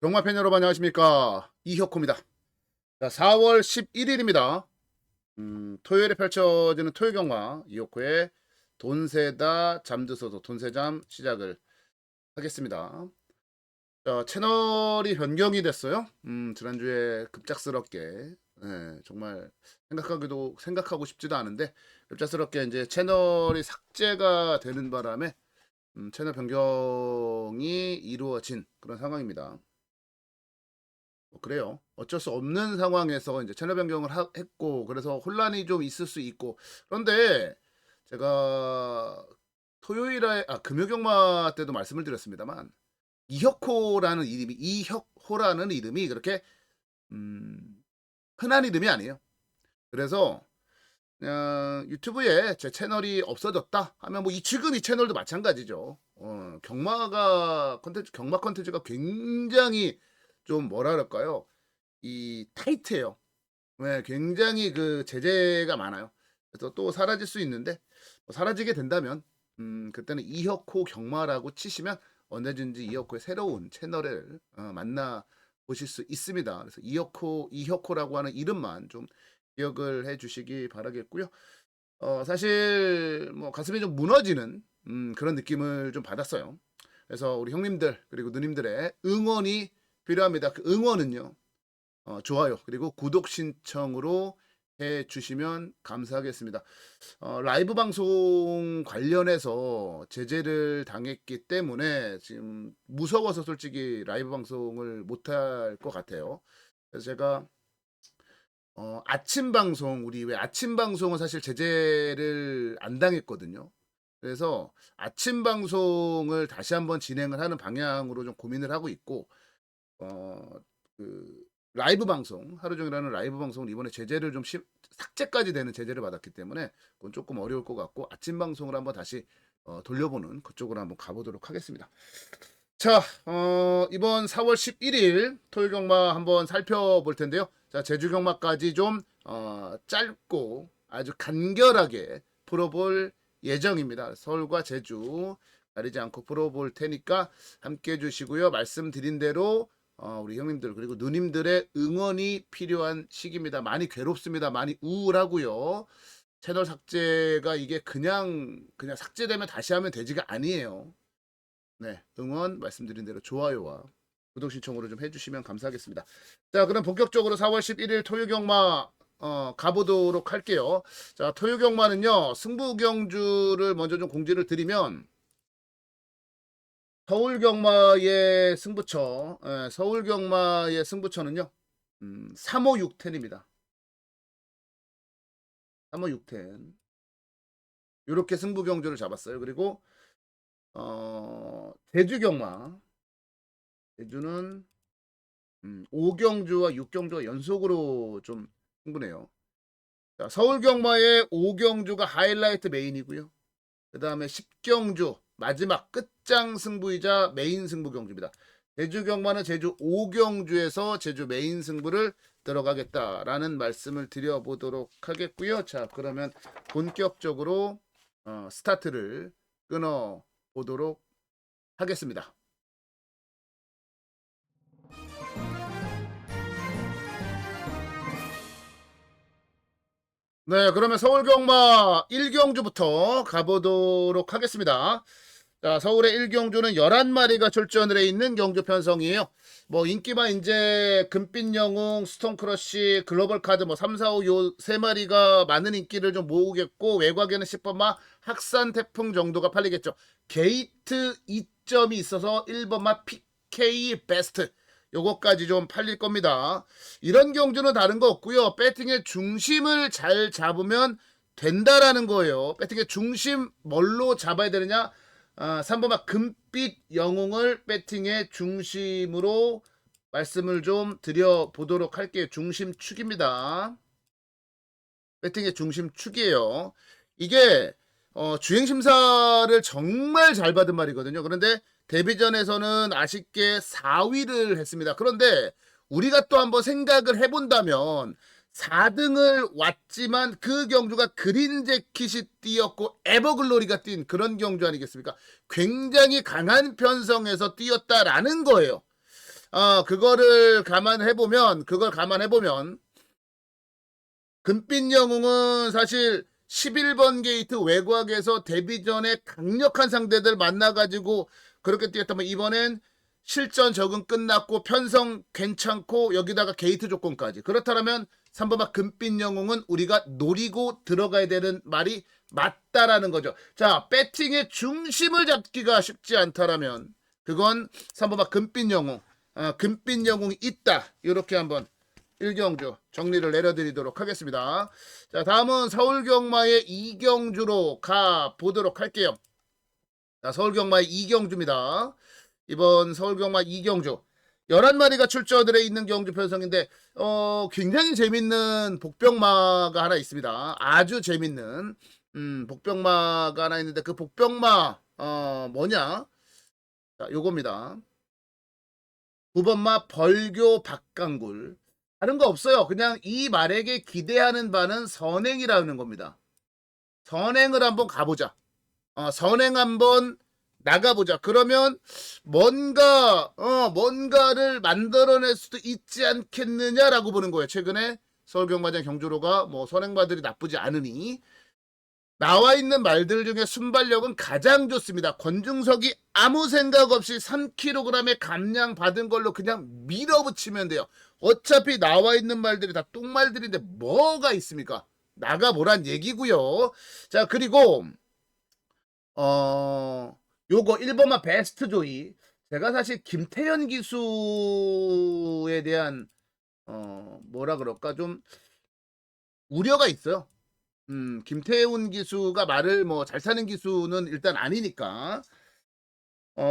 경마팬 여러분 안녕하십니까, 이혁호입니다. 자, 4월 11일입니다. 토요일에 펼쳐지는 토요경마 이혁호의 돈세다 잠드소서 돈세잠 시작을 하겠습니다. 자, 채널이 변경이 됐어요. 지난주에 급작스럽게, 정말 생각하고 싶지도 않은데 급작스럽게 이제 채널이 삭제가 되는 바람에 채널 변경이 이루어진 그런 상황입니다. 그래요. 어쩔 수 없는 상황에서 이제 채널 변경을 했고, 그래서 혼란이 좀 있을 수 있고. 그런데 제가 토요일에 금요경마 때도 말씀을 드렸습니다만, 이혁호라는 이름이 그렇게 흔한 이름이 아니에요. 그래서 그냥 유튜브에 제 채널이 없어졌다 하면 지금 이 채널도 마찬가지죠. 경마 컨텐츠가 굉장히 좀 뭐라 그럴까요? 이 타이트해요. 네, 굉장히 그 제재가 많아요. 그래서 또 사라질 수 있는데, 사라지게 된다면 그때는 이혁호 경마라고 치시면 언제든지 이혁호의 새로운 채널을 만나 보실 수 있습니다. 그래서 이혁호라고 하는 이름만 좀 기억을 해주시기 바라겠고요. 사실 가슴이 좀 무너지는 그런 느낌을 좀 받았어요. 그래서 우리 형님들 그리고 누님들의 응원이 필요합니다. 그 응원은요, 좋아요 그리고 구독 신청으로 해주시면 감사하겠습니다. 라이브 방송 관련해서 제재를 당했기 때문에 지금 무서워서 솔직히 라이브 방송을 못할 것 같아요. 그래서 제가 아침 방송, 우리 왜 아침 방송은 사실 제재를 안 당했거든요. 그래서 아침 방송을 다시 한번 진행을 하는 방향으로 좀 고민을 하고 있고, 그 라이브 방송, 하루 종일 하는 라이브 방송을 이번에 제재를 좀 삭제까지 되는 제재를 받았기 때문에 그건 조금 어려울 것 같고, 아침 방송을 한번 다시 돌려보는 그쪽으로 한번 가보도록 하겠습니다. 자, 이번 4월 11일 토요일 경마 한번 살펴볼 텐데요. 자, 제주 경마까지 좀 짧고 아주 간결하게 풀어볼 예정입니다. 서울과 제주 가리지 않고 풀어볼 테니까 함께 해주시고요. 말씀드린 대로 우리 형님들 그리고 누님들의 응원이 필요한 시기입니다. 많이 괴롭습니다. 많이 우울하고요. 채널 삭제가 이게 그냥 삭제되면 다시 하면 되지가 아니에요. 네, 응원 말씀드린 대로 좋아요와 구독 신청으로 좀 해주시면 감사하겠습니다. 자, 그럼 본격적으로 4월 11일 토요경마 가보도록 할게요. 자, 토요경마는요, 승부경주를 먼저 좀 공지를 드리면, 서울경마의 승부처는요, 356텐입니다. 356텐. 이렇게 승부경주를 잡았어요. 그리고 제주는 5경주와 6경주가 연속으로 좀 승부네요. 자, 서울경마의 5경주가 하이라이트 메인이고요. 그 다음에 10경주 마지막 끝장 승부이자 메인 승부 경주입니다. 제주경마는 제주 5경주에서 제주 메인 승부를 들어가겠다라는 말씀을 드려보도록 하겠고요. 자, 그러면 본격적으로 스타트를 끊어보도록 하겠습니다. 네, 그러면 서울경마 1경주부터 가보도록 하겠습니다. 자, 서울의 1경주는 11마리가 출전을 해 있는 경주 편성이에요. 인기만 이제 금빛 영웅, 스톤크러쉬, 글로벌 카드 3, 4, 5 요 3마리가 많은 인기를 좀 모으겠고, 외곽에는 10번마 학산 태풍 정도가 팔리겠죠. 게이트 2점이 있어서 1번마 PK 베스트. 요거까지 좀 팔릴 겁니다. 이런 경주는 다른 거 없고요. 배팅의 중심을 잘 잡으면 된다라는 거예요. 배팅의 중심 뭘로 잡아야 되느냐? 3번마 금빛 영웅을 배팅의 중심으로 말씀을 좀 드려보도록 할게요. 중심축입니다. 배팅의 중심축이에요. 이게 주행심사를 정말 잘 받은 말이거든요. 그런데 데뷔전에서는 아쉽게 4위를 했습니다. 그런데 우리가 또 한번 생각을 해본다면 4등을 왔지만 그 경주가 그린재킷이 뛰었고 에버글로리가 뛴 그런 경주 아니겠습니까? 굉장히 강한 편성에서 뛰었다라는 거예요. 그걸 감안해보면 금빛 영웅은 사실 11번 게이트 외곽에서 데뷔전에 강력한 상대들 만나가지고 그렇게 뛰었다면 이번엔 실전 적응 끝났고 편성 괜찮고 여기다가 게이트 조건까지. 그렇다면 3번마 금빛 영웅은 우리가 노리고 들어가야 되는 말이 맞다라는 거죠. 자, 배팅의 중심을 잡기가 쉽지 않다라면 그건 3번마 금빛 영웅, 금빛 영웅이 있다. 이렇게 한번 1경주 정리를 내려드리도록 하겠습니다. 자, 다음은 서울경마의 이경주로 가보도록 할게요. 자, 서울경마의 이경주입니다. 이번 서울경마 이경주 11마리가 출전을 해 있는 경주 편성인데 굉장히 재밌는 복병마가 하나 있습니다. 아주 재밌는 복병마가 하나 있는데 그 복병마 뭐냐? 자, 요겁니다. 9번마 벌교 박강굴. 다른 거 없어요. 그냥 이 말에게 기대하는 바는 선행이라는 겁니다. 선행을 한번 가보자. 선행 한번 나가보자. 그러면 뭔가를 만들어낼 수도 있지 않겠느냐라고 보는 거예요. 최근에 서울경마장 경주로가 뭐 선행마들이 나쁘지 않으니 나와 있는 말들 중에 순발력은 가장 좋습니다. 권중석이 아무 생각 없이 3kg의 감량 받은 걸로 그냥 밀어붙이면 돼요. 어차피 나와 있는 말들이 다 똥말들인데 뭐가 있습니까? 나가보란 얘기고요. 자, 그리고 요거 1번마 베스트 조이. 제가 사실 김태현 기수에 대한 뭐라 그럴까 좀 우려가 있어요. 김태훈 기수가 말을 뭐 잘 타는 기수는 일단 아니니까.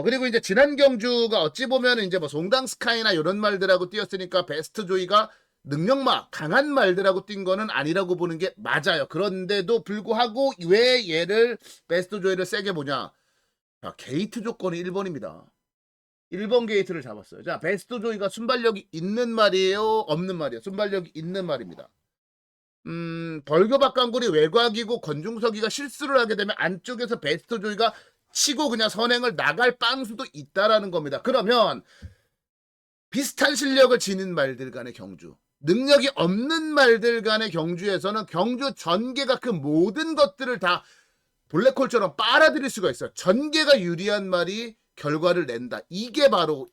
그리고 이제 지난 경주가 어찌 보면 이제 뭐 송당 스카이나 이런 말들하고 뛰었으니까 베스트 조이가 능력마 강한 말들하고 뛴 거는 아니라고 보는 게 맞아요. 그런데도 불구하고 왜 얘를 베스트 조이를 세게 보냐? 자, 게이트 조건이 1번입니다. 1번 게이트를 잡았어요. 자, 베스트 조이가 순발력이 있는 말이에요? 없는 말이에요? 순발력이 있는 말입니다. 벌교 박강굴이 외곽이고 권중석이가 실수를 하게 되면 안쪽에서 베스트 조이가 치고 그냥 선행을 나갈 빵수도 있다라는 겁니다. 그러면 비슷한 실력을 지닌 말들 간의 경주, 능력이 없는 말들 간의 경주에서는 경주 전개가 그 모든 것들을 다 블랙홀처럼 빨아들일 수가 있어요. 전개가 유리한 말이 결과를 낸다. 이게 바로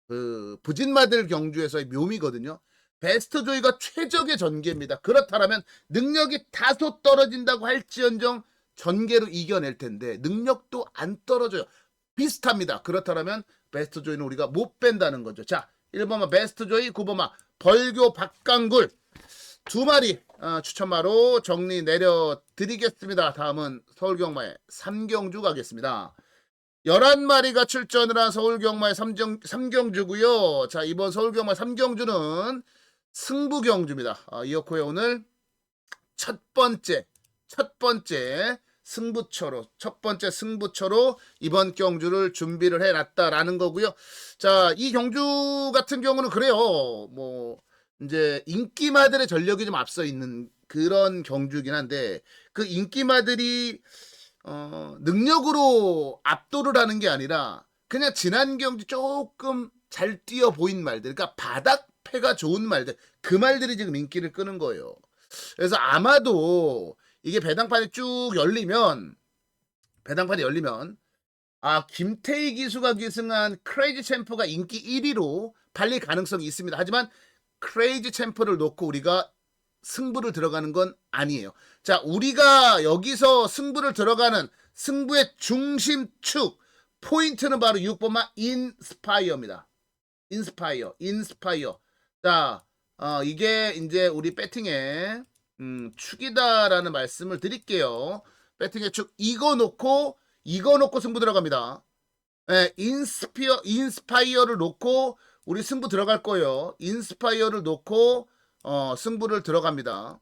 그 부진마들 경주에서의 묘미거든요. 베스트 조이가 최적의 전개입니다. 그렇다면 능력이 다소 떨어진다고 할지언정 전개로 이겨낼 텐데 능력도 안 떨어져요. 비슷합니다. 그렇다면 베스트 조이는 우리가 못 뺀다는 거죠. 자, 1번마 베스트 조이, 9번마 벌교 박강굴 두 마리 추천마로 정리 내려드리겠습니다. 다음은 서울경마의 3경주 가겠습니다. 11마리가 출전을 한 서울경마의 3경주고요. 자, 이번 서울경마 3경주는 승부경주입니다. 이어코의 오늘 첫 번째 승부처로 이번 경주를 준비를 해놨다라는 거고요. 자, 이 경주 같은 경우는 그래요. 뭐 이제 인기마들의 전력이 좀 앞서 있는 그런 경주이긴 한데 그 인기마들이 능력으로 압도를 하는 게 아니라 그냥 지난 경주 조금 잘 뛰어 보인 말들, 그러니까 바닥패가 좋은 말들, 그 말들이 지금 인기를 끄는 거예요. 그래서 아마도 이게 배당판이 쭉 열리면 김태희 기수가 기승한 크레이지 챔프가 인기 1위로 팔릴 가능성이 있습니다. 하지만 크레이지 챔프를 놓고 우리가 승부를 들어가는 건 아니에요. 자, 우리가 여기서 승부를 들어가는 승부의 중심축 포인트는 바로 6번마 인스파이어입니다. 인스파이어. 자, 이게 이제 우리 배팅의 축이다라는 말씀을 드릴게요. 배팅의 축 이거 놓고 승부 들어갑니다. 네, 인스파이어를 놓고 우리 승부 들어갈 거예요. 인스파이어를 놓고 승부를 들어갑니다.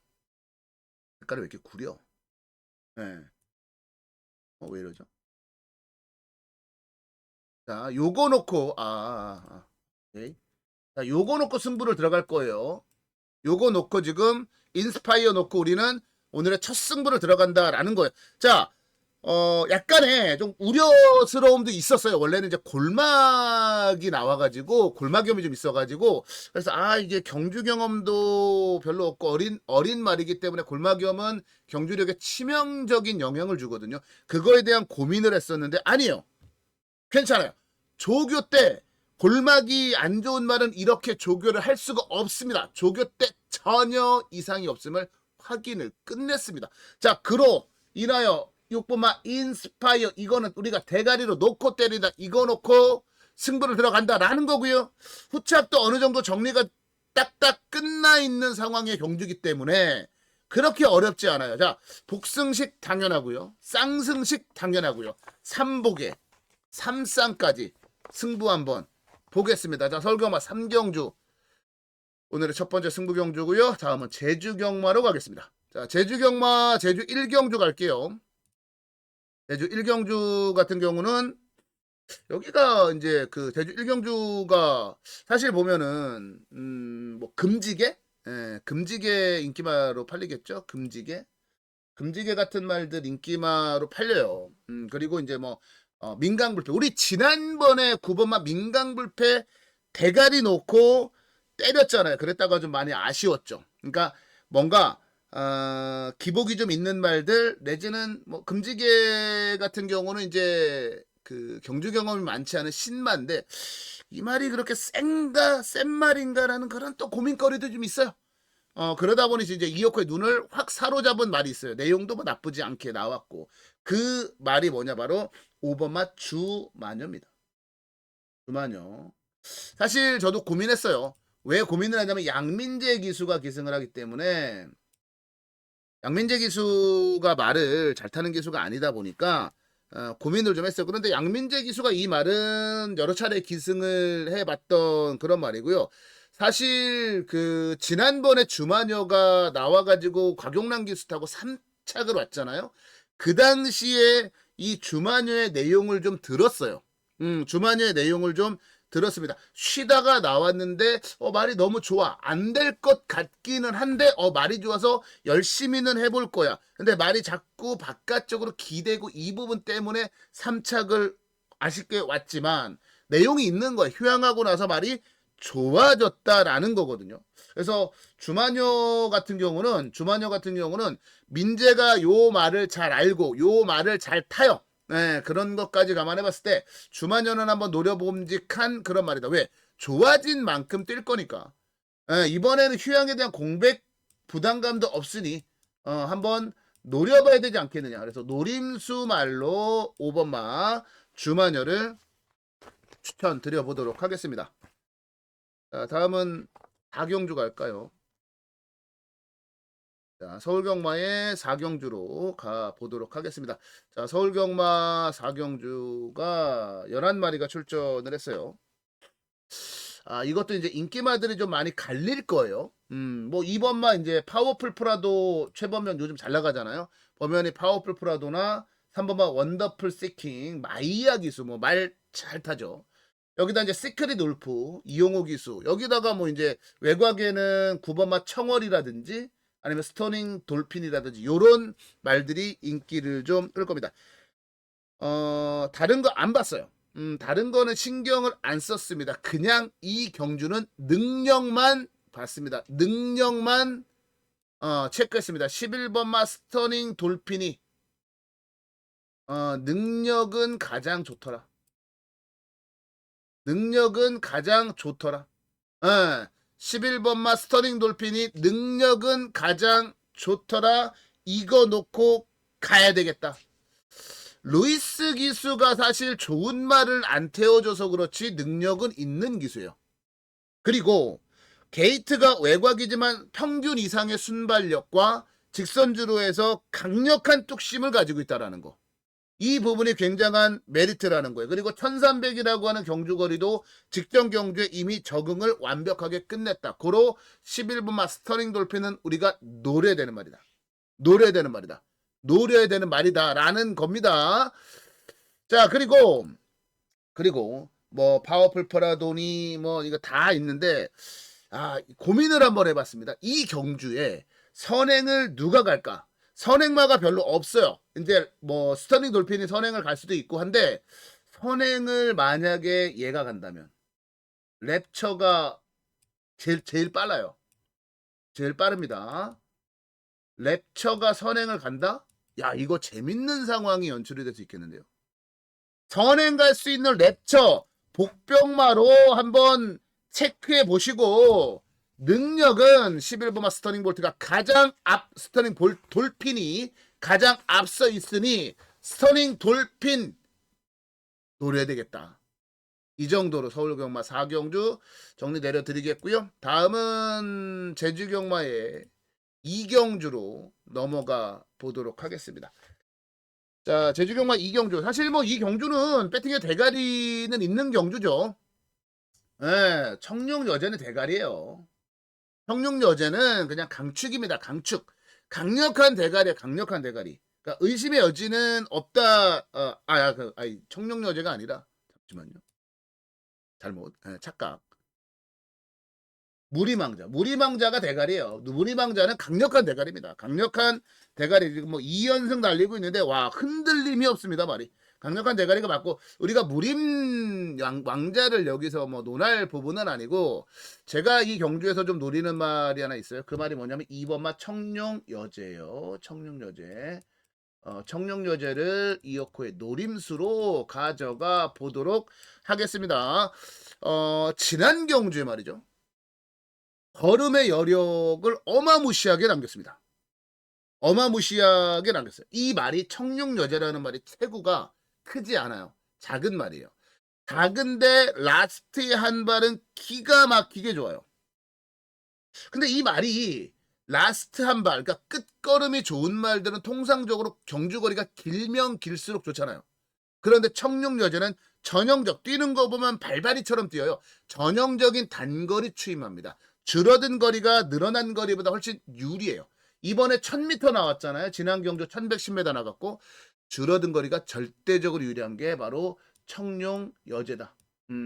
색깔이 왜 이렇게 구려? 네. 왜 이러죠? 자, 요거 놓고 오케이. 자, 요거 놓고 승부를 들어갈 거예요. 요거 놓고 지금 인스파이어 놓고 우리는 오늘의 첫 승부를 들어간다라는 거예요. 자, 약간의 좀 우려스러움도 있었어요. 원래는 이제 골막이 나와가지고, 골막염이 좀 있어가지고, 그래서, 이게 경주 경험도 별로 없고, 어린 말이기 때문에 골막염은 경주력에 치명적인 영향을 주거든요. 그거에 대한 고민을 했었는데, 아니에요. 괜찮아요. 조교 때, 골막이 안 좋은 말은 이렇게 조교를 할 수가 없습니다. 조교 때 전혀 이상이 없음을 확인을 끝냈습니다. 자, 그로 인하여 6번마 인스파이어, 이거는 우리가 대가리로 놓고 때리다, 이거 놓고 승부를 들어간다라는 거고요. 후착도 어느 정도 정리가 딱딱 끝나 있는 상황의 경주기 때문에 그렇게 어렵지 않아요. 자, 복승식 당연하고요. 쌍승식 당연하고요. 삼복에 삼쌍까지 승부 한번 보겠습니다. 자, 서울경마 3경주. 오늘의 첫 번째 승부 경주고요. 다음은 제주 경마로 가겠습니다. 자, 제주 경마, 제주 1경주 갈게요. 제주 1경주 같은 경우는 여기가 이제 그 제주 1경주가 사실 보면은 뭐 금지개? 예, 금지개 인기마로 팔리겠죠? 금지개 같은 말들 인기마로 팔려요. 그리고 이제 뭐 민강불패. 우리 지난번에 9번마 민강불패 대가리 놓고 때렸잖아요. 그랬다가 좀 많이 아쉬웠죠. 그러니까 뭔가 기복이 좀 있는 말들 내지는 뭐 금지개 같은 경우는 이제 그 경주 경험이 많지 않은 신마인데 이 말이 그렇게 센 말인가라는 그런 또 고민거리도 좀 있어요. 그러다 보니 이제 이어코의 눈을 확 사로잡은 말이 있어요. 내용도 뭐 나쁘지 않게 나왔고 그 말이 뭐냐 바로 5번마 주마녀입니다. 주마녀. 사실 저도 고민했어요. 왜 고민을 하냐면 양민재 기수가 기승을 하기 때문에 양민재 기수가 말을 잘 타는 기수가 아니다 보니까 고민을 좀 했어요. 그런데 양민재 기수가 이 말은 여러 차례 기승을 해봤던 그런 말이고요. 사실 그 지난번에 주마녀가 나와가지고 곽용란 기수 타고 3착을 왔잖아요. 그 당시에 이 주마녀의 내용을 좀 들었어요. 주마녀의 내용을 좀 들었습니다. 쉬다가 나왔는데 말이 너무 좋아. 안 될 것 같기는 한데 말이 좋아서 열심히는 해볼 거야. 근데 말이 자꾸 바깥쪽으로 기대고 이 부분 때문에 3착을 아쉽게 왔지만 내용이 있는 거야. 휴양하고 나서 말이 좋아졌다라는 거거든요. 그래서 주마녀 같은 경우는 민재가 요 말을 잘 알고 요 말을 잘 타요. 네, 그런 것까지 감안해봤을 때 주마녀는 한번 노려봄직한 그런 말이다. 왜? 좋아진 만큼 뛸 거니까. 이번에는 휴양에 대한 공백 부담감도 없으니 한번 노려봐야 되지 않겠느냐. 그래서 노림수 말로 5번마 주마녀를 추천드려보도록 하겠습니다. 자, 다음은 사경주 갈까요? 자, 서울경마의 4경주로 가보도록 하겠습니다. 자, 서울경마 4경주가 11마리가 출전을 했어요. 이것도 이제 인기마들이 좀 많이 갈릴 거예요. 뭐 2번마 이제 파워풀 프라도 최범면 요즘 잘 나가잖아요. 범면이 파워풀 프라도나 3번마 원더풀 시킹, 마이야 기수 뭐 말 잘 타죠. 여기다 이제 시크릿 울프, 이용호 기수, 여기다가 뭐 이제 외곽에는 9번마 청월이라든지 아니면 스토닝 돌핀이라든지 요런 말들이 인기를 좀 끌 겁니다. 다른 거 안 봤어요. 다른 거는 신경을 안 썼습니다. 그냥 이 경주는 능력만 봤습니다. 능력만 체크했습니다. 11번마 스토닝 돌핀이 능력은 가장 좋더라. 능력은 가장 좋더라. 11번마 스터닝 돌핀이 능력은 가장 좋더라. 이거 놓고 가야 되겠다. 루이스 기수가 사실 좋은 말을 안 태워줘서 그렇지 능력은 있는 기수예요. 그리고 게이트가 외곽이지만 평균 이상의 순발력과 직선주로 해서 강력한 뚝심을 가지고 있다는 거. 이 부분이 굉장한 메리트라는 거예요. 그리고 1300이라고 하는 경주거리도 직전 경주에 이미 적응을 완벽하게 끝냈다. 고로 11번마 스터링 돌핀은 우리가 노려야 되는 말이다. 노려야 되는 말이다. 노려야 되는 말이다. 라는 겁니다. 자, 그리고 뭐 파워풀 파라돈이 뭐 이거 다 있는데 고민을 한번 해봤습니다. 이 경주에 선행을 누가 갈까? 선행마가 별로 없어요. 이제 뭐 스터닝 돌핀이 선행을 갈 수도 있고 한데 선행을 만약에 얘가 간다면 랩처가 제일 빨라요. 제일 빠릅니다. 랩처가 선행을 간다? 야, 이거 재밌는 상황이 연출이 될 수 있겠는데요. 선행 갈 수 있는 랩처 복병마로 한번 체크해 보시고 능력은 11번마 스터닝 볼트가 가장 스터닝 돌핀이 가장 앞서 있으니 스터닝 돌핀 노려야 되겠다. 이 정도로 서울경마 4경주 정리 내려드리겠고요. 다음은 제주경마의 2경주로 넘어가 보도록 하겠습니다. 자, 제주경마 2경주. 사실 뭐 이 경주는 배팅의 대가리는 있는 경주죠. 예, 청룡여제는 대가리예요. 청룡여제는 그냥 강축입니다. 강축. 강력한 대가리야, 강력한 대가리. 그러니까 의심의 여지는 없다. 청룡여제가 아니라 잠시만요. 잘못. 착각. 무리망자가 대가리예요. 무리망자는 강력한 대가리입니다. 강력한 대가리. 지금 뭐 2연승 달리고 있는데 와, 흔들림이 없습니다, 말이. 강력한 대가리가 맞고 우리가 무림 왕자를 여기서 뭐 논할 부분은 아니고 제가 이 경주에서 좀 노리는 말이 하나 있어요. 그 말이 뭐냐면 2번마 청룡여제예요. 청룡여제. 청룡여제를 이어코의 노림수로 가져가 보도록 하겠습니다. 지난 경주에 말이죠. 걸음의 여력을 어마무시하게 남겼습니다. 어마무시하게 남겼어요. 이 말이 청룡여제라는 말이 체구가 크지 않아요. 작은 말이에요. 작은데 라스트의 한 발은 기가 막히게 좋아요. 근데 이 말이 라스트 한 발, 그러니까 끝걸음이 좋은 말들은 통상적으로 경주거리가 길면 길수록 좋잖아요. 그런데 청룡여제는 전형적, 뛰는 거 보면 발발이처럼 뛰어요. 전형적인 단거리 추임합니다. 줄어든 거리가 늘어난 거리보다 훨씬 유리해요. 이번에 1000m 나왔잖아요. 지난 경주 1110m 나갔고 줄어든 거리가 절대적으로 유리한 게 바로 청룡여제다.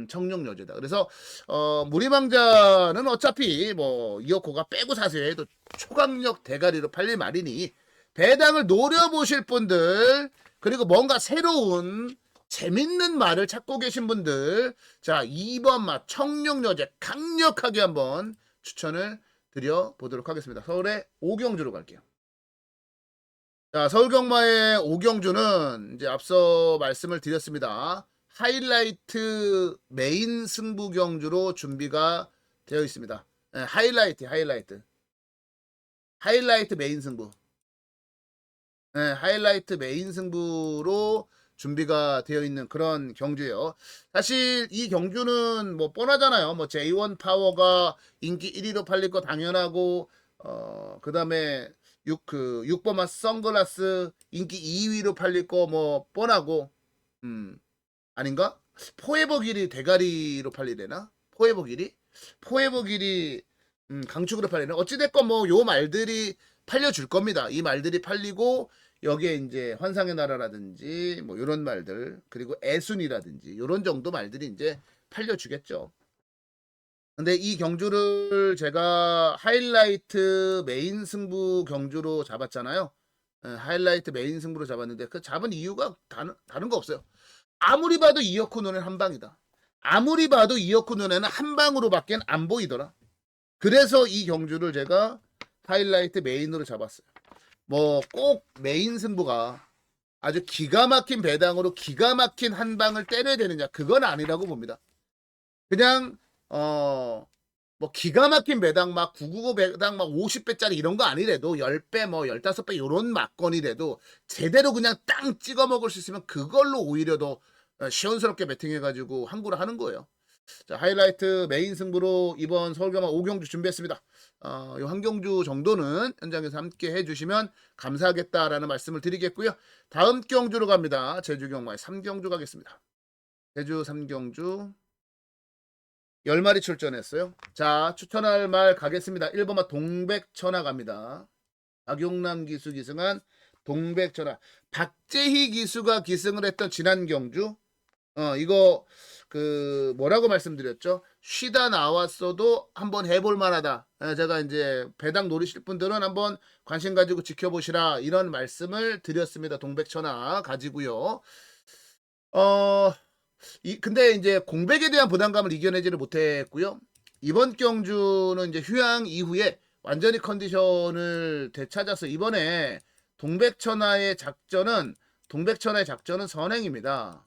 청룡여제다. 그래서 무리망자는 어차피 뭐 이어코가 빼고 사세도 초강력 대가리로 팔릴 말이니 배당을 노려보실 분들 그리고 뭔가 새로운 재밌는 말을 찾고 계신 분들 자 2번 맛 청룡여제 강력하게 한번 추천을 드려보도록 하겠습니다. 서울의 오경주로 갈게요. 자, 서울경마의 오경주는 이제 앞서 말씀을 드렸습니다. 하이라이트 메인 승부 경주로 준비가 되어 있습니다. 네, 하이라이트 메인 승부. 네, 하이라이트 메인 승부로 준비가 되어 있는 그런 경주예요. 사실 이 경주는 뭐 뻔하잖아요. 뭐 J1 파워가 인기 1위로 팔릴 거 당연하고 그다음에 6번마 선글라스 인기 2위로 팔릴 거 뭐 뻔하고 아닌가? 포에버 길이 대가리로 팔리려나? 포에버 길이 강축으로 팔리나? 어찌됐건 뭐 요 말들이 팔려줄 겁니다. 이 말들이 팔리고 여기에 이제 환상의 나라라든지 뭐 이런 말들 그리고 애순이라든지 이런 정도 말들이 이제 팔려주겠죠. 근데 이 경주를 제가 하이라이트 메인 승부 경주로 잡았잖아요. 하이라이트 메인 승부로 잡았는데 그 잡은 이유가 다른 거 없어요. 아무리 봐도 이어코 눈에는 한 방이다. 아무리 봐도 이어코 눈에는 한 방으로밖에 안 보이더라. 그래서 이 경주를 제가 하이라이트 메인으로 잡았어요. 뭐 꼭 메인 승부가 아주 기가 막힌 배당으로 기가 막힌 한 방을 때려야 되느냐 그건 아니라고 봅니다. 그냥 뭐 기가 막힌 배당 막 995 배당 막 50배짜리 이런 거 아니래도 10배 뭐 15배 요런 막건이래도 제대로 그냥 땅 찍어 먹을 수 있으면 그걸로 오히려 더 시원스럽게 배팅해가지고 항구를 하는 거예요. 자, 하이라이트 메인 승부로 이번 서울경마 5경주 준비했습니다. 요 한 경주 정도는 현장에서 함께 해주시면 감사하겠다라는 말씀을 드리겠고요. 다음 경주로 갑니다. 제주경마의 3경주 가겠습니다. 제주 3경주 10마리 출전했어요. 자, 추천할 말 가겠습니다. 1번마 동백천하 갑니다. 박용남 기수 기승한 동백천하. 박재희 기수가 기승을 했던 지난 경주 이거 뭐라고 말씀드렸죠? 쉬다 나왔어도 한번 해볼 만하다. 제가 이제 배당 노리실 분들은 한번 관심 가지고 지켜보시라 이런 말씀을 드렸습니다. 동백천하 가지고요. 어, 근데 이제 공백에 대한 부담감을 이겨내지를 못했고요. 이번 경주는 이제 휴양 이후에 완전히 컨디션을 되찾아서 이번에 동백천하의 작전은 선행입니다.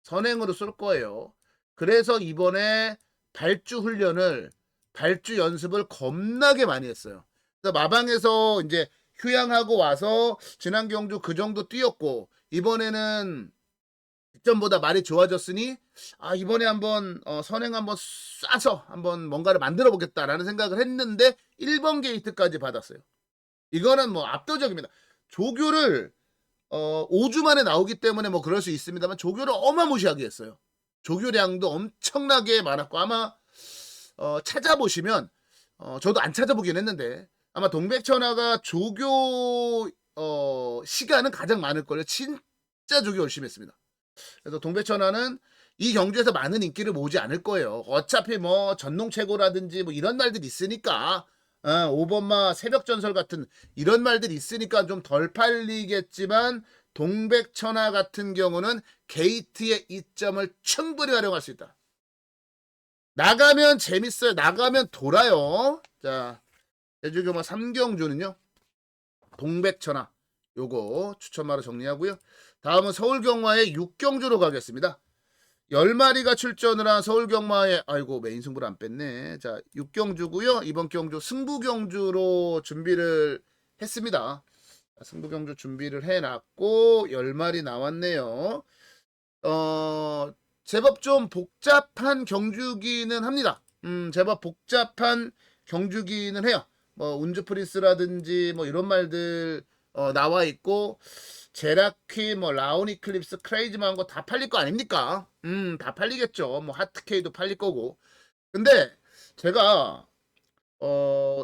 선행으로 쏠 거예요. 그래서 이번에 발주 연습을 겁나게 많이 했어요. 그래서 마방에서 이제 휴양하고 와서 지난 경주 그 정도 뛰었고 이번에는 직전보다 말이 좋아졌으니 이번에 한번 선행 한번 쏴서 한번 뭔가를 만들어 보겠다라는 생각을 했는데 1번 게이트까지 받았어요. 이거는 뭐 압도적입니다. 조교를 5주 만에 나오기 때문에 뭐 그럴 수 있습니다만 조교를 어마무시하게 했어요. 조교량도 엄청나게 많았고 아마 찾아보시면 저도 안 찾아보긴 했는데 아마 동백천하가 조교 시간은 가장 많을걸요. 진짜 조교 열심히 했습니다. 그래서 동백천하는 이 경주에서 많은 인기를 모으지 않을 거예요. 어차피 뭐 전농 최고라든지 뭐 이런 말들이 있으니까 5번마 새벽전설 같은 이런 말들이 있으니까 좀 덜 팔리겠지만 동백천하 같은 경우는 게이트의 이점을 충분히 활용할 수 있다. 나가면 재밌어요. 나가면 돌아요. 자, 제주교마 3경주는요. 동백천하 요거 추천마로 정리하고요. 다음은 서울경마의 6경주로 가겠습니다. 10마리가 출전을 한 서울경마의 메인 승부를 안 뺐네. 자, 6경주고요. 이번 경주 승부경주로 준비를 했습니다. 승부경주 준비를 해놨고 10마리 나왔네요. 제법 좀 복잡한 경주기는 합니다. 제법 복잡한 경주기는 해요. 뭐 운주 프린스라든지 뭐 이런 말들 나와 있고 제라퀴, 뭐 라오니 클립스, 크레이지만 거 다 팔릴 거 아닙니까? 다 팔리겠죠. 뭐 하트케이도 팔릴 거고. 근데 제가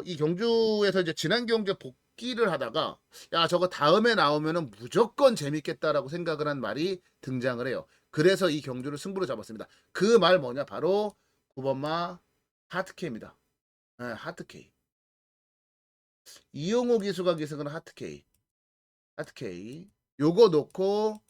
이 경주에서 이제 지난 경주에 복귀를 하다가 야 저거 다음에 나오면은 무조건 재밌겠다라고 생각을 한 말이 등장을 해요. 그래서 이 경주를 승부로 잡았습니다. 그 말 뭐냐? 바로 9번마 하트케이입니다. 네, 하트케이. 이용호 기수가 기승은 하트케이. 요거 놓고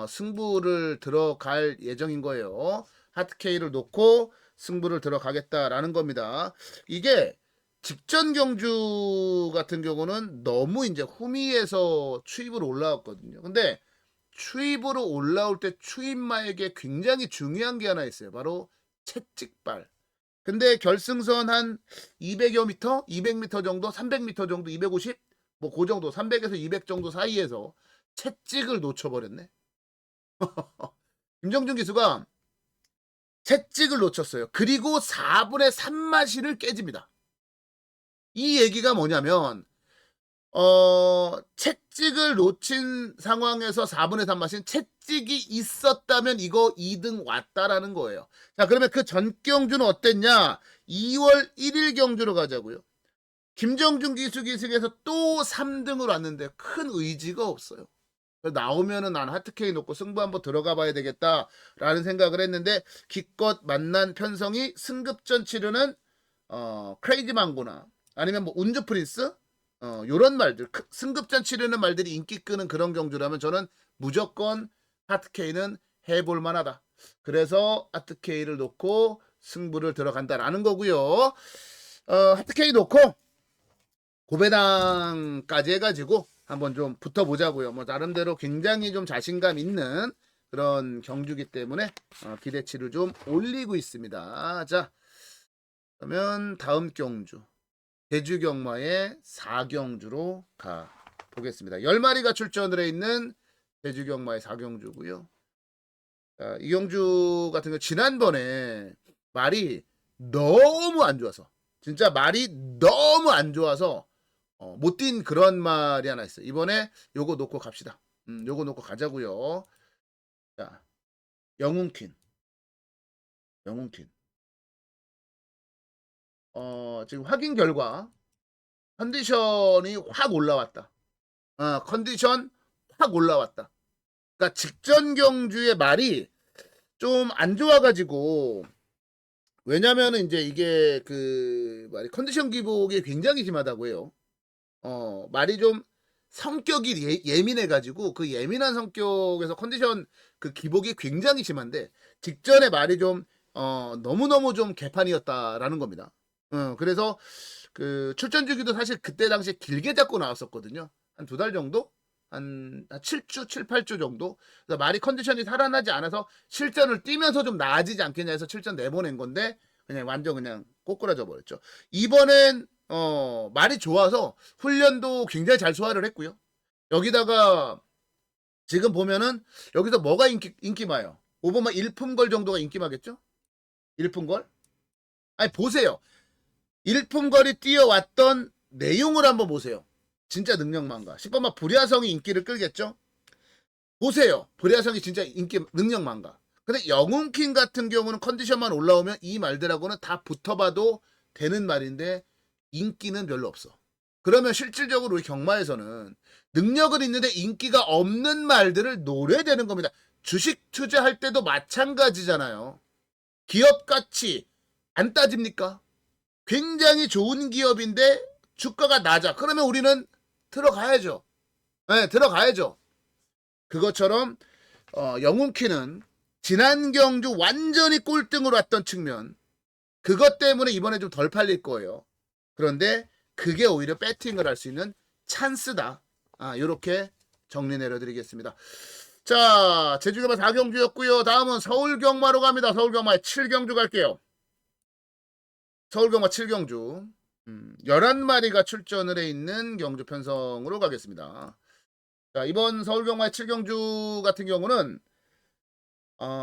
승부를 들어갈 예정인 거예요. 하트케이를 놓고 승부를 들어가겠다라는 겁니다. 이게 직전 경주 같은 경우는 너무 이제 후미에서 추입으로 올라왔거든요. 근데 추입으로 올라올 때 추입마에게 굉장히 중요한 게 하나 있어요. 바로 채찍발. 근데 결승선 한 200여 미터, 200m 정도, 300m 정도, 250, 뭐 그 정도, 300에서 200 정도 사이에서 채찍을 놓쳐버렸네. 김정준 기수가 채찍을 놓쳤어요. 그리고 4분의 3마신을 깨집니다. 이 얘기가 뭐냐면 채찍을 놓친 상황에서 4분의 3마신 채찍이 있었다면 이거 2등 왔다라는 거예요. 자, 그러면 그 전 경주는 어땠냐? 2월 1일 경주로 가자고요. 김정준 기수 기승에서 또 3등으로 왔는데 큰 의지가 없어요. 나오면은 난 하트케이 놓고 승부 한번 들어가 봐야 되겠다라는 생각을 했는데 기껏 만난 편성이 승급전 치르는 크레이지 망고나 아니면 뭐 운주 프린스 요런 말들 승급전 치르는 말들이 인기 끄는 그런 경주라면 저는 무조건 하트케이는 해볼 만하다. 그래서 하트케이를 놓고 승부를 들어간다라는 거고요. 하트케이 놓고 고배당까지 해가지고 한번 좀 붙어보자고요. 뭐 나름대로 굉장히 좀 자신감 있는 그런 경주기 때문에 기대치를 좀 올리고 있습니다. 자, 그러면 다음 경주 제주경마의 4경주로 가 보겠습니다. 10마리가 출전을 해 있는 제주경마의 4경주고요. 자, 이 경주 같은 경우 지난번에 말이 너무 안 좋아서 진짜 말이 너무 안 좋아서 못 뛴 그런 말이 하나 있어요. 이번에 요거 놓고 갑시다. 요거 놓고 가자고요. 자, 영웅퀸. 지금 확인 결과 컨디션이 확 올라왔다. 컨디션 확 올라왔다. 그러니까 직전 경주의 말이 좀 안 좋아가지고, 왜냐면은 이제 이게 그 말이 컨디션 기복이 굉장히 심하다고 해요. 말이 좀 성격이 예민해가지고 그 예민한 성격에서 컨디션 그 기복이 굉장히 심한데 직전에 말이 좀 너무너무 좀 개판이었다라는 겁니다. 그래서 그 출전 주기도 사실 그때 당시에 길게 잡고 나왔었거든요. 한 2달 정도? 한 7주, 7, 8주 정도? 그래서 말이 컨디션이 살아나지 않아서 실전을 뛰면서 좀 나아지지 않겠냐 해서 실전 내보낸 건데 그냥 완전 그냥 꼬꾸라져 버렸죠. 이번엔 말이 좋아서 훈련도 굉장히 잘 소화를 했고요. 여기다가 지금 보면은 여기서 뭐가 인기마요? 오버마 일품걸 정도가 인기마겠죠? 일품걸? 아니 보세요. 일품걸이 뛰어왔던 내용을 한번 보세요. 진짜 능력만가. 10번마 불야성이 인기를 끌겠죠? 보세요. 불야성이 진짜 인기 능력만가. 근데 영웅킹 같은 경우는 컨디션만 올라오면 이 말들하고는 다 붙어봐도 되는 말인데 인기는 별로 없어. 그러면 실질적으로 우리 경마에서는 능력은 있는데 인기가 없는 말들을 노려야 되는 겁니다. 주식 투자할 때도 마찬가지잖아요. 기업 가치 안 따집니까? 굉장히 좋은 기업인데 주가가 낮아. 그러면 우리는 들어가야죠. 네, 들어가야죠. 그것처럼 영웅키는 지난 경주 완전히 꼴등으로 왔던 측면 그것 때문에 이번에 좀 덜 팔릴 거예요. 그런데 그게 오히려 배팅을 할 수 있는 찬스다. 이렇게 정리 내려드리겠습니다. 자, 제주경마 4경주였고요. 다음은 서울경마로 갑니다. 서울경마에 7경주 갈게요. 서울경마 7경주 11마리가 출전을 해 있는 경주 편성으로 가겠습니다. 자, 이번 서울경마의 7경주 같은 경우는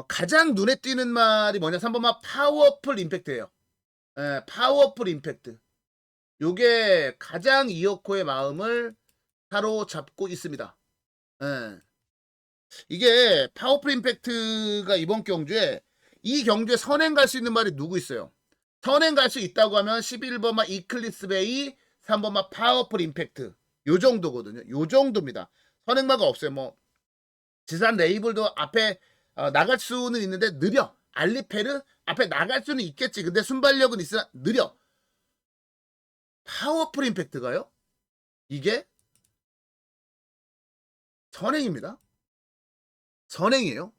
가장 눈에 띄는 말이 뭐냐? 3번마 파워풀 임팩트예요. 파워풀 임팩트. 요게 가장 이어코의 마음을 사로잡고 있습니다. 이게 파워풀 임팩트가 이번 경주에 이 경주에 선행 갈 수 있는 말이 누구 있어요? 선행 갈 수 있다고 하면 11번마 이클립스 베이, 3번마 파워풀 임팩트. 요 정도거든요. 요 정도입니다. 선행마가 없어요. 뭐 지산 레이블도 앞에 나갈 수는 있는데 느려. 알리페르 앞에 나갈 수는 있겠지. 근데 순발력은 있으나 느려. 파워풀 임팩트가요? 이게 선행입니다. 선행이에요.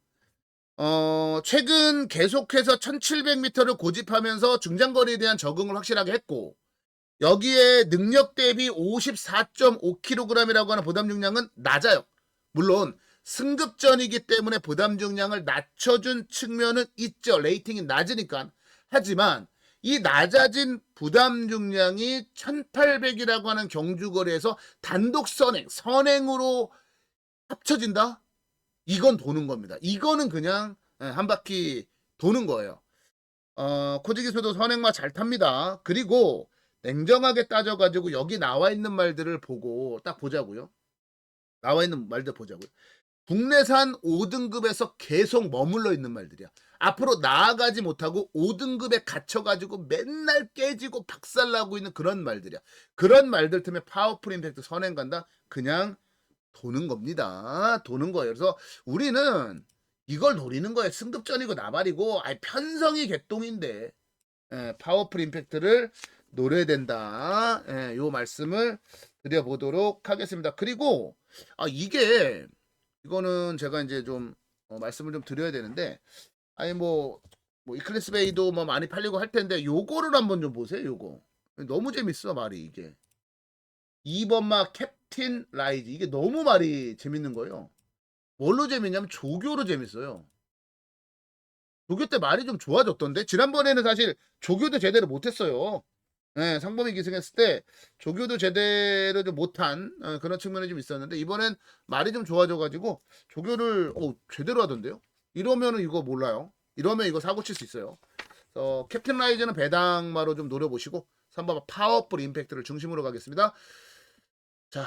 최근 계속해서 1700m를 고집하면서 중장거리에 대한 적응을 확실하게 했고 여기에 능력 대비 54.5kg이라고 하는 부담 중량은 낮아요. 물론 승급전이기 때문에 부담 중량을 낮춰준 측면은 있죠. 레이팅이 낮으니까. 하지만 이 낮아진 부담 중량이 1800이라고 하는 경주거리에서 단독 선행으로 합쳐진다? 이건 도는 겁니다. 이거는 그냥 한 바퀴 도는 거예요. 코지기수도 선행마 잘 탑니다. 그리고 냉정하게 따져가지고 여기 나와 있는 말들을 보고 딱 보자고요. 나와 있는 말들 보자고요. 국내산 5등급에서 계속 머물러 있는 말들이야. 앞으로 나아가지 못하고 5등급에 gat혀가지고 맨날 깨지고 박살나고 있는 그런 말들이야. 그런 말들 때문에 파워풀 임팩트 선행 간다? 그냥 도는 겁니다. 도는 거예요. 그래서 우리는 이걸 노리는 거예요. 승급전이고 나발이고 편성이 개똥인데 파워풀 임팩트를 노려야 된다. 요 말씀을 드려보도록 하겠습니다. 그리고 이거는 제가 이제 좀 말씀을 좀 드려야 되는데 뭐 이클리스 베이도 뭐 많이 팔리고 할 텐데 요거를 한번 좀 보세요. 요거 너무 재밌어 말이 이게 2번마 캡틴 라이즈 이게 너무 말이 재밌는 거예요. 뭘로 재밌냐면 조교로 재밌어요. 조교 때 말이 좀 좋아졌던데 지난번에는 사실 조교도 제대로 못했어요. 상범이 기승했을 때 조교도 제대로 좀 못한 그런 측면이 좀 있었는데 이번엔 말이 좀 좋아져가지고 조교를 제대로 하던데요. 이러면은 이거 몰라요. 이러면 이거 사고 칠 수 있어요. 캡틴 라이즈는 배당마로 좀 노려보시고 3번 파워풀 임팩트를 중심으로 가겠습니다. 자,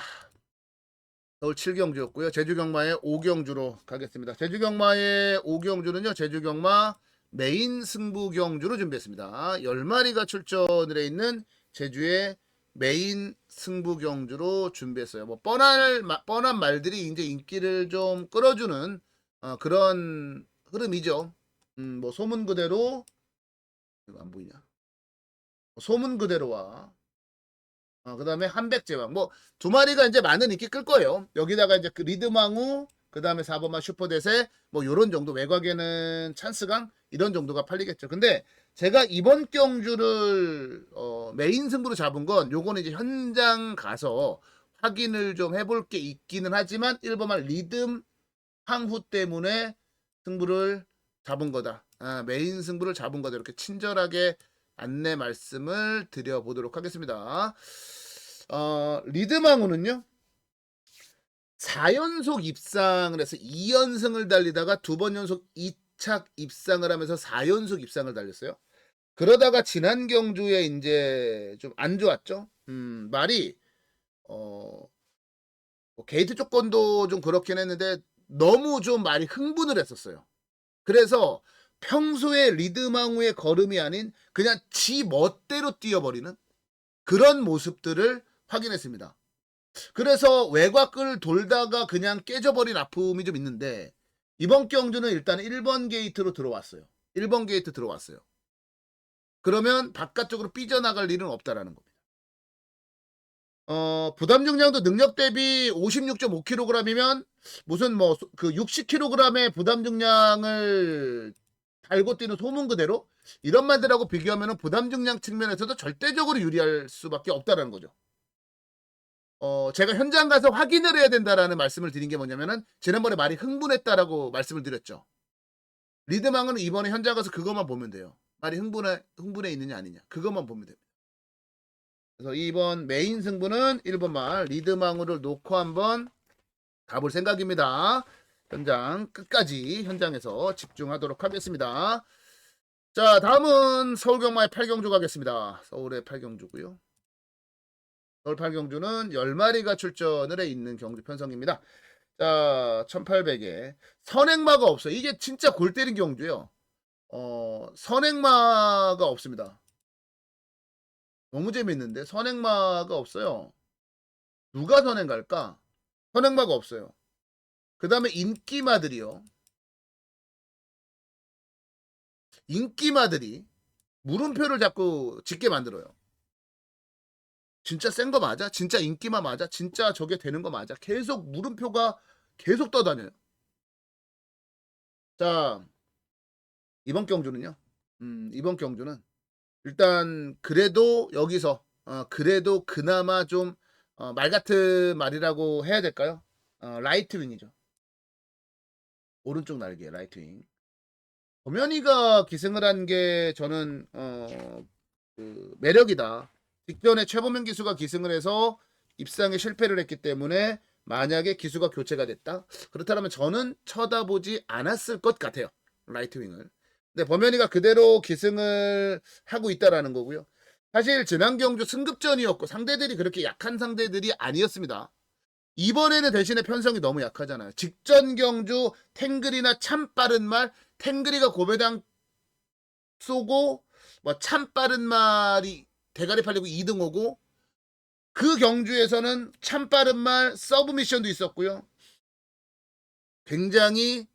서울 7경주였고요. 제주경마의 5경주로 가겠습니다. 제주경마의 5경주는요. 제주경마 메인 승부 경주로 준비했습니다. 10마리가 출전을 해 있는 제주의 메인 승부 경주로 준비했어요. 뭐 뻔한 말들이 이제 인기를 좀 끌어주는 그런 흐름이죠. 뭐 소문 그대로 이거 안 보이냐? 소문 그대로와 그다음에 한백제왕 뭐 두 마리가 이제 많은 인기 끌 거예요. 여기다가 이제 그 리드망우 그다음에 4번마 슈퍼대세 뭐 요런 정도 외곽에는 찬스강 이런 정도가 팔리겠죠. 근데 제가 이번 경주를 메인 승부로 잡은 건 요거는 이제 현장 가서 확인을 좀 해볼 게 있기는 하지만 1번만 리듬 항후 때문에 승부를 잡은 거다. 메인 승부를 잡은 거다. 이렇게 친절하게 안내 말씀을 드려보도록 하겠습니다. 리드망우는요 4연속 입상을 해서 2연승을 달리다가 두 번 연속 2착 입상을 하면서 4연속 입상을 달렸어요. 그러다가 지난 경주에 이제 좀 안 좋았죠. 말이 뭐 게이트 조건도 좀 그렇긴 했는데 너무 좀 많이 흥분을 했었어요. 그래서 평소에 리드망우의 걸음이 아닌 그냥 지 멋대로 뛰어버리는 그런 모습들을 확인했습니다. 그래서 외곽을 돌다가 그냥 깨져버린 아픔이 좀 있는데 이번 경주는 일단 1번 게이트로 들어왔어요. 1번 게이트 들어왔어요. 그러면 바깥쪽으로 삐져나갈 일은 없다라는 겁니다. 부담 중량도 능력 대비 56.5kg이면 무슨 뭐 그 60kg의 부담 중량을 달고 뛰는 소문 그대로 이런 말들하고 비교하면 부담 중량 측면에서도 절대적으로 유리할 수밖에 없다라는 거죠. 제가 현장 가서 확인을 해야 된다라는 말씀을 드린 게 뭐냐면은 지난번에 말이 흥분했다라고 말씀을 드렸죠. 리드망은 이번에 현장 가서 그것만 보면 돼요. 말이 흥분해 있느냐 아니냐 그것만 보면 됩니다. 그래서 이번 메인 승부는 1번 말 리드망우를 놓고 한번 가볼 생각입니다. 현장 끝까지 현장에서 집중하도록 하겠습니다. 자 다음은 서울경마의 8경주 가겠습니다. 서울의 8경주고요. 서울 8경주는 10마리가 출전을 해 있는 경주 편성입니다. 자 1800에 선행마가 없어요. 이게 진짜 골 때린 경주예요. 선행마가 없습니다. 너무 재밌는데 선행마가 없어요. 누가 선행 갈까? 선행마가 없어요. 그 다음에 인기마들이요. 인기마들이 물음표를 자꾸 짓게 만들어요. 진짜 센 거 맞아? 진짜 인기마 맞아? 진짜 저게 되는 거 맞아? 계속 물음표가 계속 떠다녀요. 자 이번 경주는요. 이번 경주는 일단 그래도 여기서 그래도 그나마 좀 말 같은 말이라고 해야 될까요? 라이트윙이죠. 오른쪽 날개 라이트윙. 범현이가 기승을 한 게 저는 그 매력이다. 직전에 최범현 기수가 기승을 해서 입상에 실패를 했기 때문에 만약에 기수가 교체가 됐다. 그렇다면 저는 쳐다보지 않았을 것 같아요. 라이트윙을. 근데 범현이가 그대로 기승을 하고 있다라는 거고요. 사실 지난 경주 승급전이었고 상대들이 그렇게 약한 상대들이 아니었습니다. 이번에는 대신에 편성이 너무 약하잖아요. 직전 경주 탱글이나 참 빠른 말, 탱글이가 고배당 쏘고 뭐 참 빠른 말이 대가리 팔리고 2등 오고 그 경주에서는 참 빠른 말 서브미션도 있었고요. 굉장히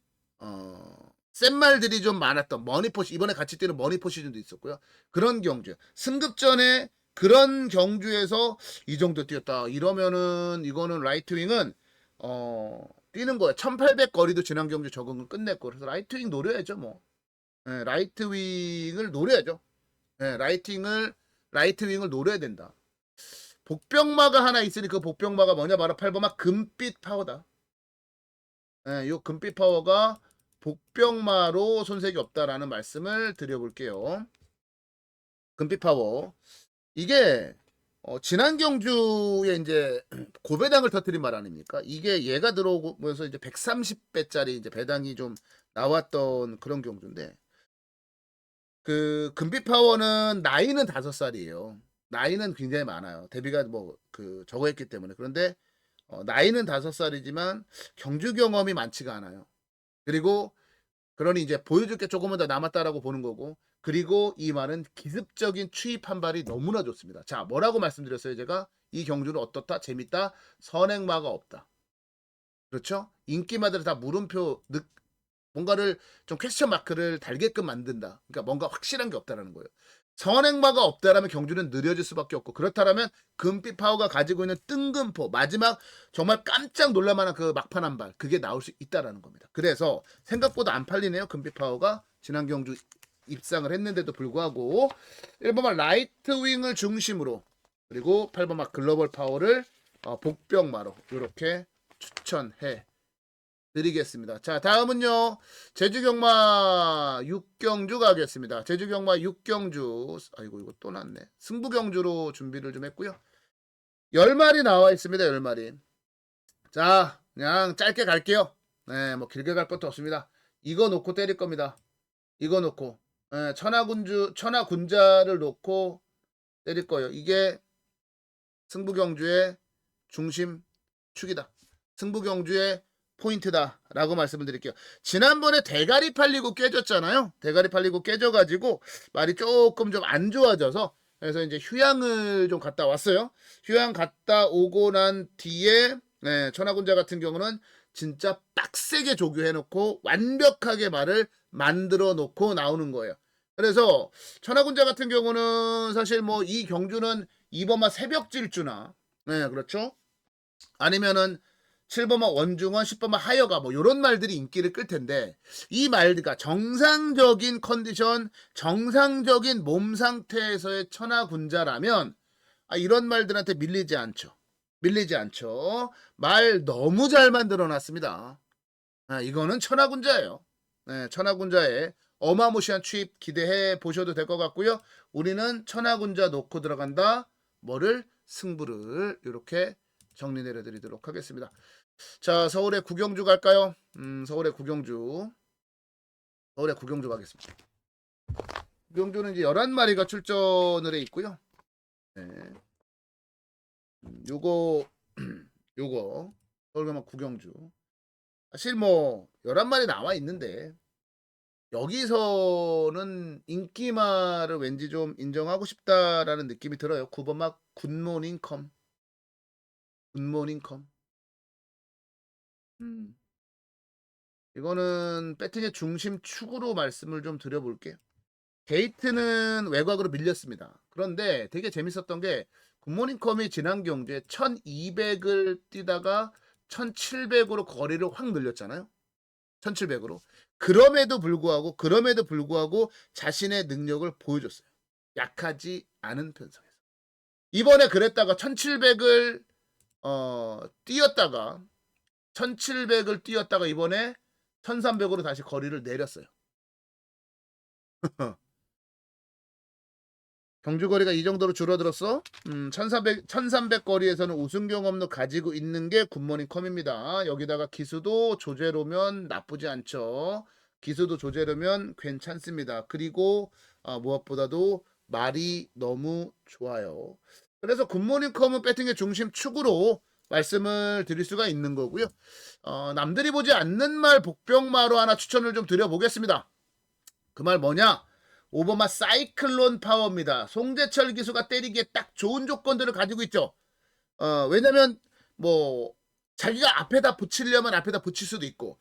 센 말들이 좀 많았던 머니포시 이번에 같이 뛰는 머니포시즌도 있었고요. 그런 경주 승급전에 그런 경주에서 이 정도 뛰었다 이러면은 이거는 라이트윙은 뛰는 거야. 1800 거리도 지난 경주 적응을 끝냈고 그래서 라이트윙 노려야죠 뭐. 네, 라이트윙을 노려야죠. 네, 라이트윙을 노려야 된다. 복병마가 하나 있으니 그 복병마가 뭐냐 바로 8번마 금빛 파워다. 네, 요 금빛 파워가 복병마로 손색이 없다라는 말씀을 드려볼게요. 금빛 파워. 이게 지난 경주에 이제 고배당을 터뜨린 말 아닙니까? 이게 얘가 들어오면서 이제 130배짜리 이제 배당이 좀 나왔던 그런 경주인데 그 금빛 파워는 나이는 5살이에요. 나이는 굉장히 많아요. 데뷔가 뭐 그 저거 했기 때문에. 그런데 나이는 5살이지만 경주 경험이 많지가 않아요. 그리고 그러니 이제 보여줄 게 조금은 더 남았다라고 보는 거고 그리고 이 말은 기습적인 추입 한 발이 너무나 좋습니다. 자, 뭐라고 말씀드렸어요? 제가 이 경주는 어떻다? 재밌다? 선행마가 없다. 그렇죠? 인기마들은 다 물음표, 뭔가를 좀 퀘스천 마크를 달게끔 만든다. 그러니까 뭔가 확실한 게 없다라는 거예요. 선행마가 없다라면 경주는 느려질 수밖에 없고, 그렇다면 금빛 파워가 가지고 있는 뜬금포, 마지막 정말 깜짝 놀랄만한 그 막판 한 발, 그게 나올 수 있다라는 겁니다. 그래서 생각보다 안 팔리네요. 금빛 파워가 지난 경주 입상을 했는데도 불구하고 1번만 라이트윙을 중심으로, 그리고 8번만 글로벌 파워를 복병마로 이렇게 추천해 드리겠습니다. 자, 다음은요. 제주경마 6경주 가겠습니다. 제주경마 6경주. 아이고, 이거 또 났네. 승부경주로 준비를 좀 했고요. 10마리 나와 있습니다. 10마리. 자, 그냥 짧게 갈게요. 네, 뭐 길게 갈 것도 없습니다. 이거 놓고 때릴 겁니다. 이거 놓고. 네, 천하군자를 놓고 때릴 거예요. 이게 승부경주의 중심 축이다. 승부경주의 포인트다라고 말씀을 드릴게요. 지난번에 대가리 팔리고 깨졌잖아요. 대가리 팔리고 깨져가지고 말이 조금 좀 안 좋아져서, 그래서 이제 휴양을 좀 갔다 왔어요. 휴양 갔다 오고 난 뒤에 천하군자 같은 경우는 진짜 빡세게 조교해놓고 완벽하게 말을 만들어 놓고 나오는 거예요. 그래서 천하군자 같은 경우는 사실 뭐 이 경주는 2번마 새벽질주나, 네, 그렇죠? 아니면은 7번마 원중원, 10번마 하여가 뭐 이런 말들이 인기를 끌 텐데, 이 말들과 정상적인 컨디션, 정상적인 몸 상태에서의 천하군자라면 이런 말들한테 밀리지 않죠. 밀리지 않죠. 말 너무 잘 만들어 놨습니다. 이거는 천하군자예요. 네, 천하군자의 어마무시한 추입 기대해 보셔도 될 것 같고요. 우리는 천하군자 놓고 들어간다. 뭐를? 승부를. 이렇게 정리 내려드리도록 하겠습니다. 자, 서울의 구경주 갈까요? 서울의 구경주 가겠습니다. 구경주는 이제 11마리가 출전을 해 있고요. 네. 요거 서울경마 구경주. 사실 뭐 11마리 나와 있는데 여기서는 인기마를 왠지 좀 인정하고 싶다라는 느낌이 들어요. 9번마 굿모닝 컴. 이거는 배팅의 중심 축으로 말씀을 좀 드려볼게요. 게이트는 외곽으로 밀렸습니다. 그런데 되게 재밌었던 게 굿모닝컴이 지난 경주에 1200을 뛰다가 1700으로 거리를 확 늘렸잖아요. 1700으로. 그럼에도 불구하고 자신의 능력을 보여줬어요. 약하지 않은 편성에서. 이번에 그랬다가 1700을 뛰었다가 이번에 1300으로 다시 거리를 내렸어요. 경주 거리가 이 정도로 줄어들었어? 1300 거리에서는 우승 경험도 가지고 있는 게 굿모닝 컴입니다. 여기다가 기수도 조제로면 나쁘지 않죠. 기수도 조제로면 괜찮습니다. 그리고 무엇보다도 말이 너무 좋아요. 그래서 굿모닝 컴은 배팅의 중심 축으로 말씀을 드릴 수가 있는 거고요. 남들이 보지 않는 말 복병마로 하나 추천을 좀 드려보겠습니다. 그 말 뭐냐? 5번마 사이클론 파워입니다. 송재철 기수가 때리기에 딱 좋은 조건들을 가지고 있죠. 왜냐면 뭐 자기가 앞에다 붙이려면 앞에다 붙일 수도 있고,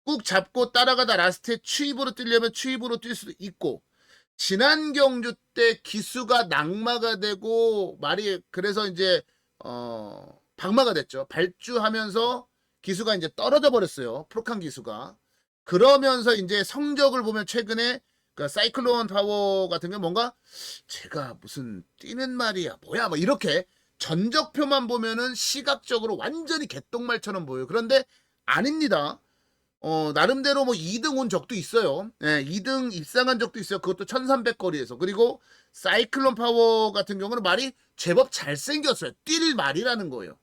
꾹 잡고 따라가다 라스트에 추입으로 뛰려면 추입으로 뛸 수도 있고, 지난 경주 때 기수가 낙마가 되고 말이 그래서 이제 박마가 됐죠. 발주하면서 기수가 이제 떨어져 버렸어요. 프로칸 기수가. 그러면서 이제 성적을 보면 최근에 그 사이클론 파워 같은 게 뭔가 제가 무슨 뛰는 말이야 뭐야 뭐 이렇게 전적표만 보면은 시각적으로 완전히 개똥말처럼 보여요. 그런데 아닙니다. 나름대로 뭐 2등 온 적도 있어요. 네, 2등 입상한 적도 있어요. 그것도 1300 거리에서. 그리고 사이클론 파워 같은 경우는 말이 제법 잘생겼어요. 뛸 말이라는 거예요.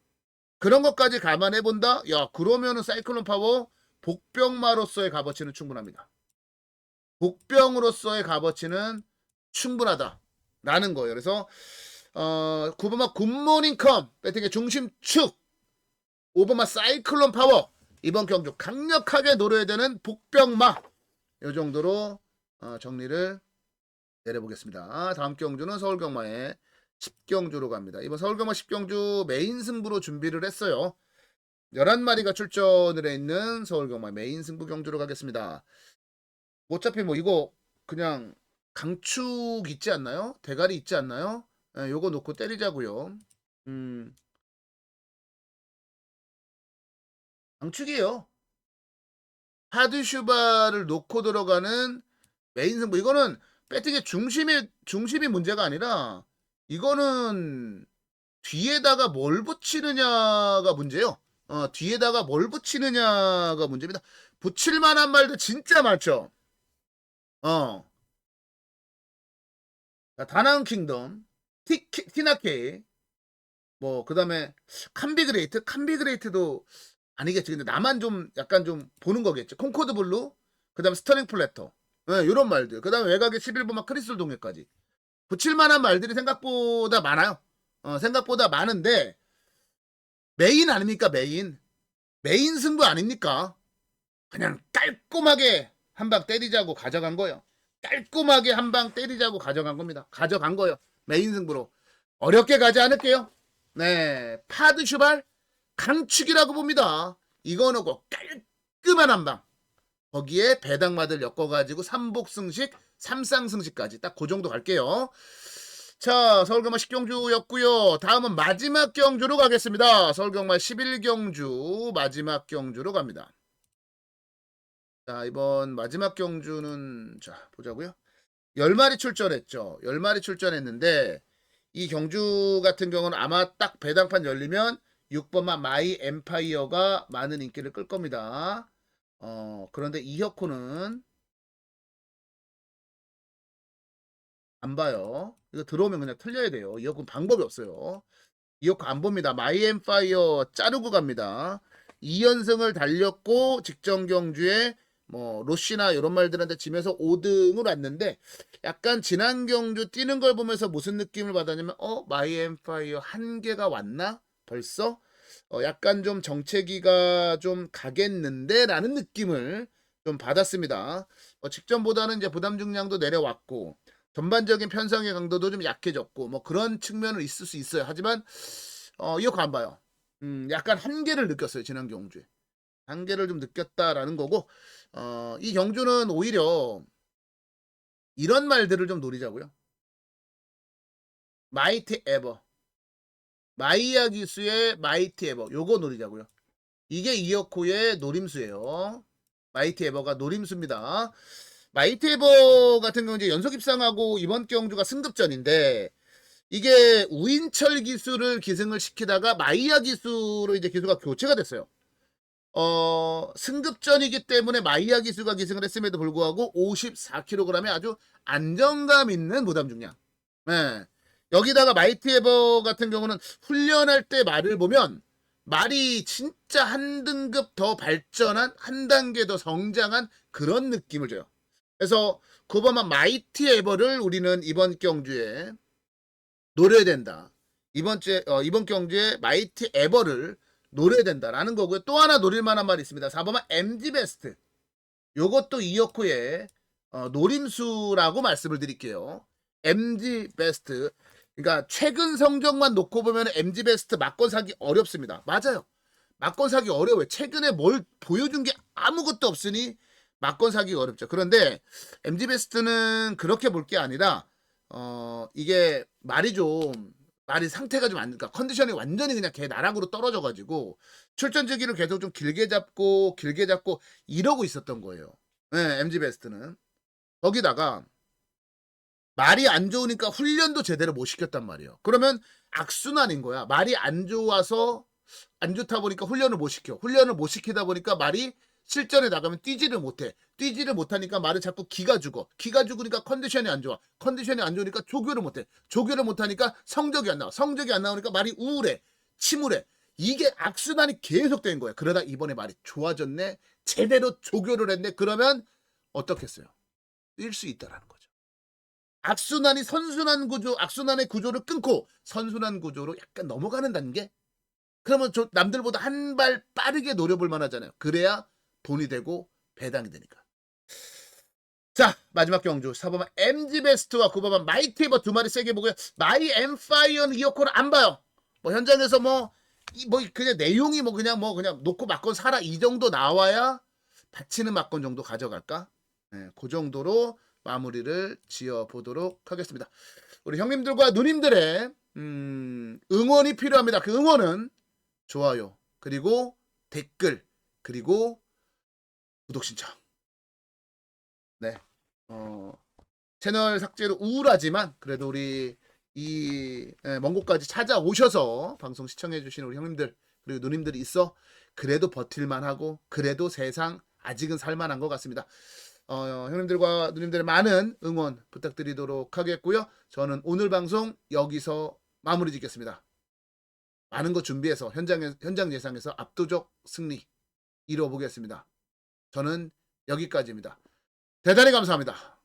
그런 것까지 감안해 본다? 야, 그러면은 사이클론 파워 복병마로서의 값어치는 충분합니다. 복병으로서의 값어치는 충분하다라는 거예요. 그래서 9번마 굿모닝컴 배팅의 중심축, 5번마 사이클론 파워, 이번 경주 강력하게 노려야 되는 복병마, 이 정도로 정리를 내려보겠습니다. 다음 경주는 서울경마의 10경주로 갑니다. 이번 서울경마 10경주 메인 승부로 준비를 했어요. 11마리가 출전을 해 있는 서울경마 메인 승부 경주로 가겠습니다. 어차피 뭐 이거 그냥 강축 있지 않나요? 대가리 있지 않나요? 예, 요거 놓고 때리자고요. 강축이에요. 하드슈바를 놓고 들어가는 메인 승부. 이거는 배팅의 중심이 문제가 아니라 이거는 뒤에다가 뭘 붙이느냐가 문제예요. 뒤에다가 뭘 붙이느냐가 문제입니다. 붙일 만한 말도 진짜 많죠. 다나운 킹덤, 티나케이, 뭐 그다음에 캄비그레이트도 아니겠지. 근데 나만 좀 약간 좀 보는 거겠지. 콩코드 블루, 그다음에 스터닝 플래터, 네, 이런 말들. 그다음에 외곽의 11번마 크리스톨 동해까지 붙일 만한 말들이 생각보다 많아요. 생각보다 많은데 메인 아닙니까? 메인 승부 아닙니까? 그냥 깔끔하게 한 방 때리자고 가져간 거예요. 깔끔하게 한 방 때리자고 가져간 겁니다. 가져간 거예요. 메인 승부로. 어렵게 가지 않을게요. 네, 파드 슈발 강축이라고 봅니다. 이거는 꼭 깔끔한 한 방. 거기에 배당마들 엮어가지고 삼복승식, 삼쌍승식까지 딱 그 정도 갈게요. 자, 서울경마 10경주였고요. 다음은 마지막 경주로 가겠습니다. 서울경마 11경주 마지막 경주로 갑니다. 자, 이번 마지막 경주는 자, 보자고요. 10마리 출전했죠. 10마리 출전했는데 이 경주 같은 경우는 아마 딱 배당판 열리면 6번마 마이 엠파이어가 많은 인기를 끌 겁니다. 그런데 이혁호는 안 봐요. 이거 들어오면 그냥 틀려야 돼요. 이혁호는 방법이 없어요. 이혁호 안 봅니다. 마이 엠파이어 자르고 갑니다. 2연승을 달렸고 직전 경주에 뭐 로시나 이런 말들한테 지면서 5등을 왔는데 약간 지난 경주 뛰는 걸 보면서 무슨 느낌을 받았냐면 마이 엠파이어 한계가 왔나? 벌써? 약간 좀 정체기가 좀 가겠는데 라는 느낌을 좀 받았습니다. 직전보다는 이제 부담 중량도 내려왔고 전반적인 편성의 강도도 좀 약해졌고 뭐 그런 측면은 있을 수 있어요. 하지만 이거 안 봐요. 약간 한계를 느꼈어요. 지난 경주에. 한계를 좀 느꼈다라는 거고 이 경주는 오히려 이런 말들을 좀 노리자고요. 마이티 에버. 마이야 기수의 마이티 에버. 요거 노리자고요. 이게 이어코의 노림수예요. 마이티 에버가 노림수입니다. 마이티 에버 같은 경우 이제 연속 입상하고 이번 경주가 승급전인데 이게 우인철 기수를 기승을 시키다가 마이야 기수로 이제 기수가 교체가 됐어요. 승급전이기 때문에 마이야 기수가 기승을 했음에도 불구하고 54kg의 아주 안정감 있는 무담 중량. 네. 여기다가 마이티 에버 같은 경우는 훈련할 때 말을 보면 말이 진짜 한 등급 더 발전한 한 단계 더 성장한 그런 느낌을 줘요. 그래서 9번만 마이티 에버를 우리는 이번 경주에 노려야 된다. 이번 경주에 마이티 에버를 노려야 된다라는 거고요. 또 하나 노릴 만한 말이 있습니다. 4번만 MG 베스트. 요것도 이어코의 노림수라고 말씀을 드릴게요. MG 베스트. 그러니까 최근 성적만 놓고 보면 MG 베스트 막권 사기 어렵습니다. 맞아요. 막권 사기 어려워요. 최근에 뭘 보여준 게 아무것도 없으니 막권 사기가 어렵죠. 그런데 MG 베스트는 그렇게 볼 게 아니라 이게 말이 상태가 좀 안, 그러니까 컨디션이 완전히 그냥 개 나락으로 떨어져가지고 출전 주기를 계속 좀 길게 잡고 이러고 있었던 거예요. 네, MG 베스트는. 거기다가 말이 안 좋으니까 훈련도 제대로 못 시켰단 말이에요. 그러면 악순환인 거야. 말이 안 좋아서 안 좋다 보니까 훈련을 못 시켜. 훈련을 못 시키다 보니까 말이 실전에 나가면 뛰지를 못해. 뛰지를 못하니까 말은 자꾸 기가 죽어. 기가 죽으니까 컨디션이 안 좋아. 컨디션이 안 좋으니까 조교를 못해. 조교를 못하니까 성적이 안 나와. 성적이 안 나오니까 말이 우울해. 침울해. 이게 악순환이 계속된 거야. 그러다 이번에 말이 좋아졌네. 제대로 조교를 했네. 그러면 어떻겠어요? 뛸 수 있다라는 거죠. 악순환이 악순환의 구조를 끊고 선순환 구조로 약간 넘어가는 단계? 그러면 남들보다 한 발 빠르게 노려볼 만하잖아요. 그래야 돈이 되고 배당이 되니까. 자, 마지막 경주 4번만 MG 베스트와 9번만 마이티버 두 마리 세게 보고요. 마이 엠파이어는 이어코를 안 봐요. 뭐 현장에서 뭐 그냥 내용이 그냥 놓고 맞건 사라 이 정도 나와야 받치는 맞건 정도 가져갈까? 네, 그 정도로 마무리를 지어 보도록 하겠습니다. 우리 형님들과 누님들의 응원이 필요합니다. 그 응원은 좋아요, 그리고 댓글, 그리고 구독 신청. 네. 채널 삭제로 우울하지만 그래도 우리 먼 곳까지 찾아오셔서 방송 시청해주신 우리 형님들 그리고 누님들이 있어 그래도 버틸만하고 그래도 세상 아직은 살만한 것 같습니다. 형님들과 누님들의 많은 응원 부탁드리도록 하겠고요. 저는 오늘 방송 여기서 마무리 짓겠습니다. 많은 거 준비해서 현장 예상에서 압도적 승리 이뤄보겠습니다. 저는 여기까지입니다. 대단히 감사합니다.